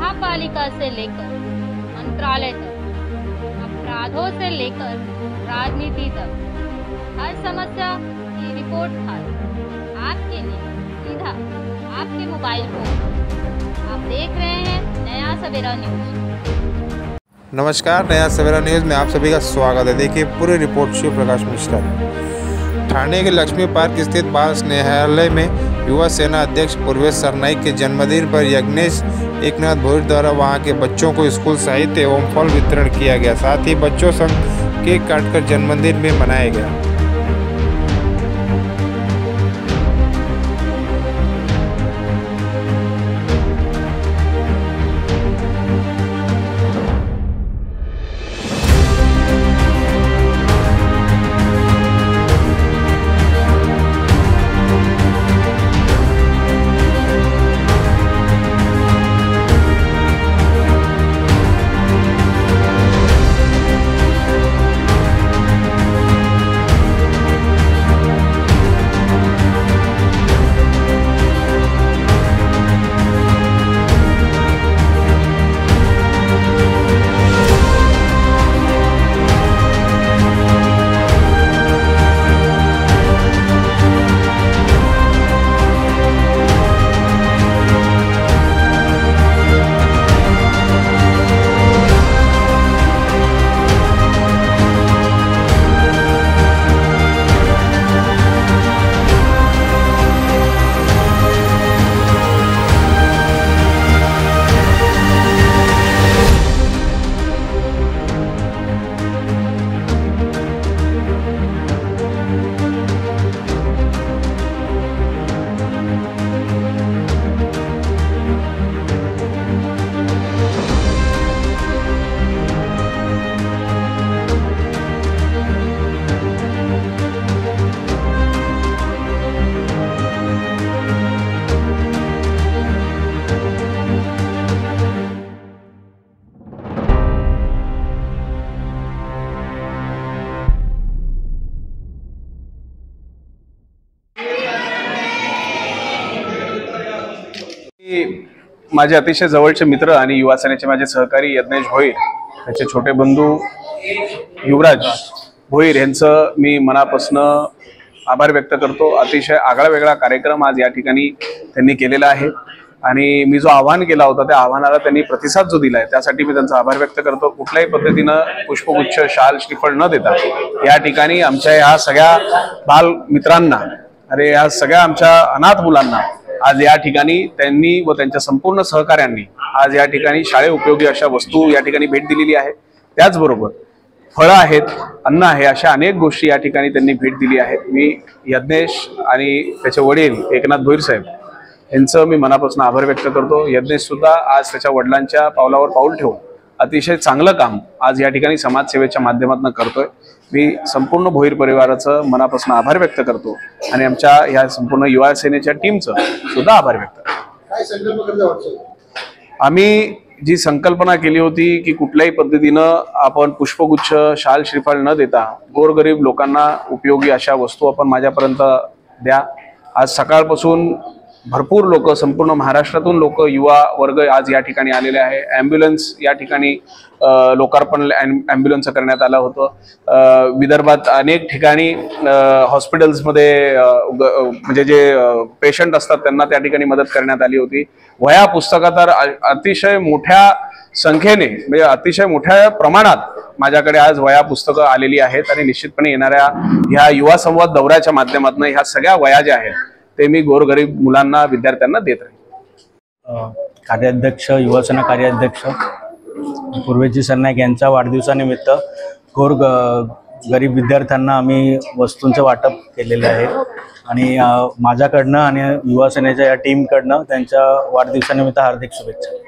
महापालिका से लेकर मंत्रालय तक, अपराधों से लेकर राजनीति तक, हर समस्या की रिपोर्ट कार्ड आपके लिए सीधा आपके मोबाइल फोन। आप देख रहे हैं नया सवेरा न्यूज। नमस्कार, नया सवेरा न्यूज़ में आप सभी का स्वागत है। देखिए पूरी रिपोर्ट शिव प्रकाश मिश्रा। ठाणे के लक्ष्मी पार्क स्थित बाल स्नेहालय में युवा सेना अध्यक्ष पूर्वेश सरनाईक के जन्मदिन पर यज्ञेश एकनाथ भोईर द्वारा वहां के बच्चों को स्कूल साहित्य एवं फल वितरण किया गया। साथ ही बच्चों संग केक काटकर जन्मदिन में मनाया गया। माझे अतिशय जवळचे मित्र आणि युवा सेनेचे माझे सहकारी यज्ञेश भोईर, त्याचे छोटे बंधू युवराज भोईर यांचं मी मनापासून आभार व्यक्त करतो। अतिशय आगळा वेगळा कार्यक्रम आज या ठिकाणी त्यांनी केलेला आहे आणि मी जो आवाहन केला होता त्या आव्हानाला त्यांनी प्रतिसाद जो दिलाय त्यासाठी मी त्यांचा आभार व्यक्त करतो। कुठल्याही पद्धतीनं पुष्पगुच्छ, शाल, श्रीफळ न देता या ठिकाणी आमच्या या सगळ्या बाल मित्रांना, या सगळ्या आमच्या अनाथ मुलांना आज या ठिकाणी त्यांनी व त्यांच्या संपूर्ण सहकाऱ्यांनी आज या ठिकाणी शाळे उपयोगी अशा वस्तू या ठिकाणी भेट दिलेली आहे। त्याचबरोबर फळं आहेत, अन्न आहे, अशा अनेक गोष्टी या ठिकाणी त्यांनी भेट दिली आहे। मी यज्ञेश आणि त्याचे वडील एकनाथ भोईर साहेब यांचं मी मनापासून आभार व्यक्त करतो। यज्ञेश सुद्धा आज त्याच्या वडिलांच्या पावलावर पाऊल ठेवून अतिशय चांगलं काम आज या ठिकाणी समाजसेवेच्या माध्यमातून करतोय। मी संपूर्ण भोईर परिवाराचं मनापासून आभार व्यक्त करतो आणि आमच्या ह्या संपूर्ण युवा सेनेच्या टीमचं सुद्धा आभार व्यक्त करतो। आम्ही जी संकल्पना केली होती की कुठल्याही पद्धतीनं आपण पुष्पगुच्छ, शाल, श्रीफळ न देता गोरगरीब लोकांना उपयोगी अशा वस्तू आपण माझ्यापर्यंत द्या। आज सकाळपासून भरपूर लोक, संपूर्ण महाराष्ट्रातून लोक, युवा वर्ग आज या ठिकाणी आलेले आहे। ॲम्ब्युलन्स या ठिकाणी लोकार्पण ॲम्ब्युलन्सचं करण्यात आलं होतं। विदर्भात अनेक ठिकाणी हॉस्पिटल्समध्ये म्हणजे जे पेशंट असतात त्यांना त्या ठिकाणी मदत करण्यात आली होती। वह्या, पुस्तकं तर अतिशय मोठ्या संख्येने, म्हणजे अतिशय मोठ्या प्रमाणात माझ्याकडे आज वह्या पुस्तकं आलेली आहेत आणि निश्चितपणे येणाऱ्या ह्या युवा संवाद दौऱ्याच्या माध्यमातून ह्या सगळ्या वह्या ज्या आहेत ते मी गोरगरीब मुलांना, विद्यार्थ्यांना देत राहील। कार्याध्यक्ष, युवासेना कार्याध्यक्ष पूर्वेशजी सरनाईक यांच्या वाढदिवसानिमित्त गरीब विद्यार्थ्यांना आम्ही वस्तूंचं वाटप केलेलं आहे आणि माझ्याकडनं आणि युवासेनेच्या या टीमकडनं त्यांच्या वाढदिवसानिमित्त हार्दिक शुभेच्छा।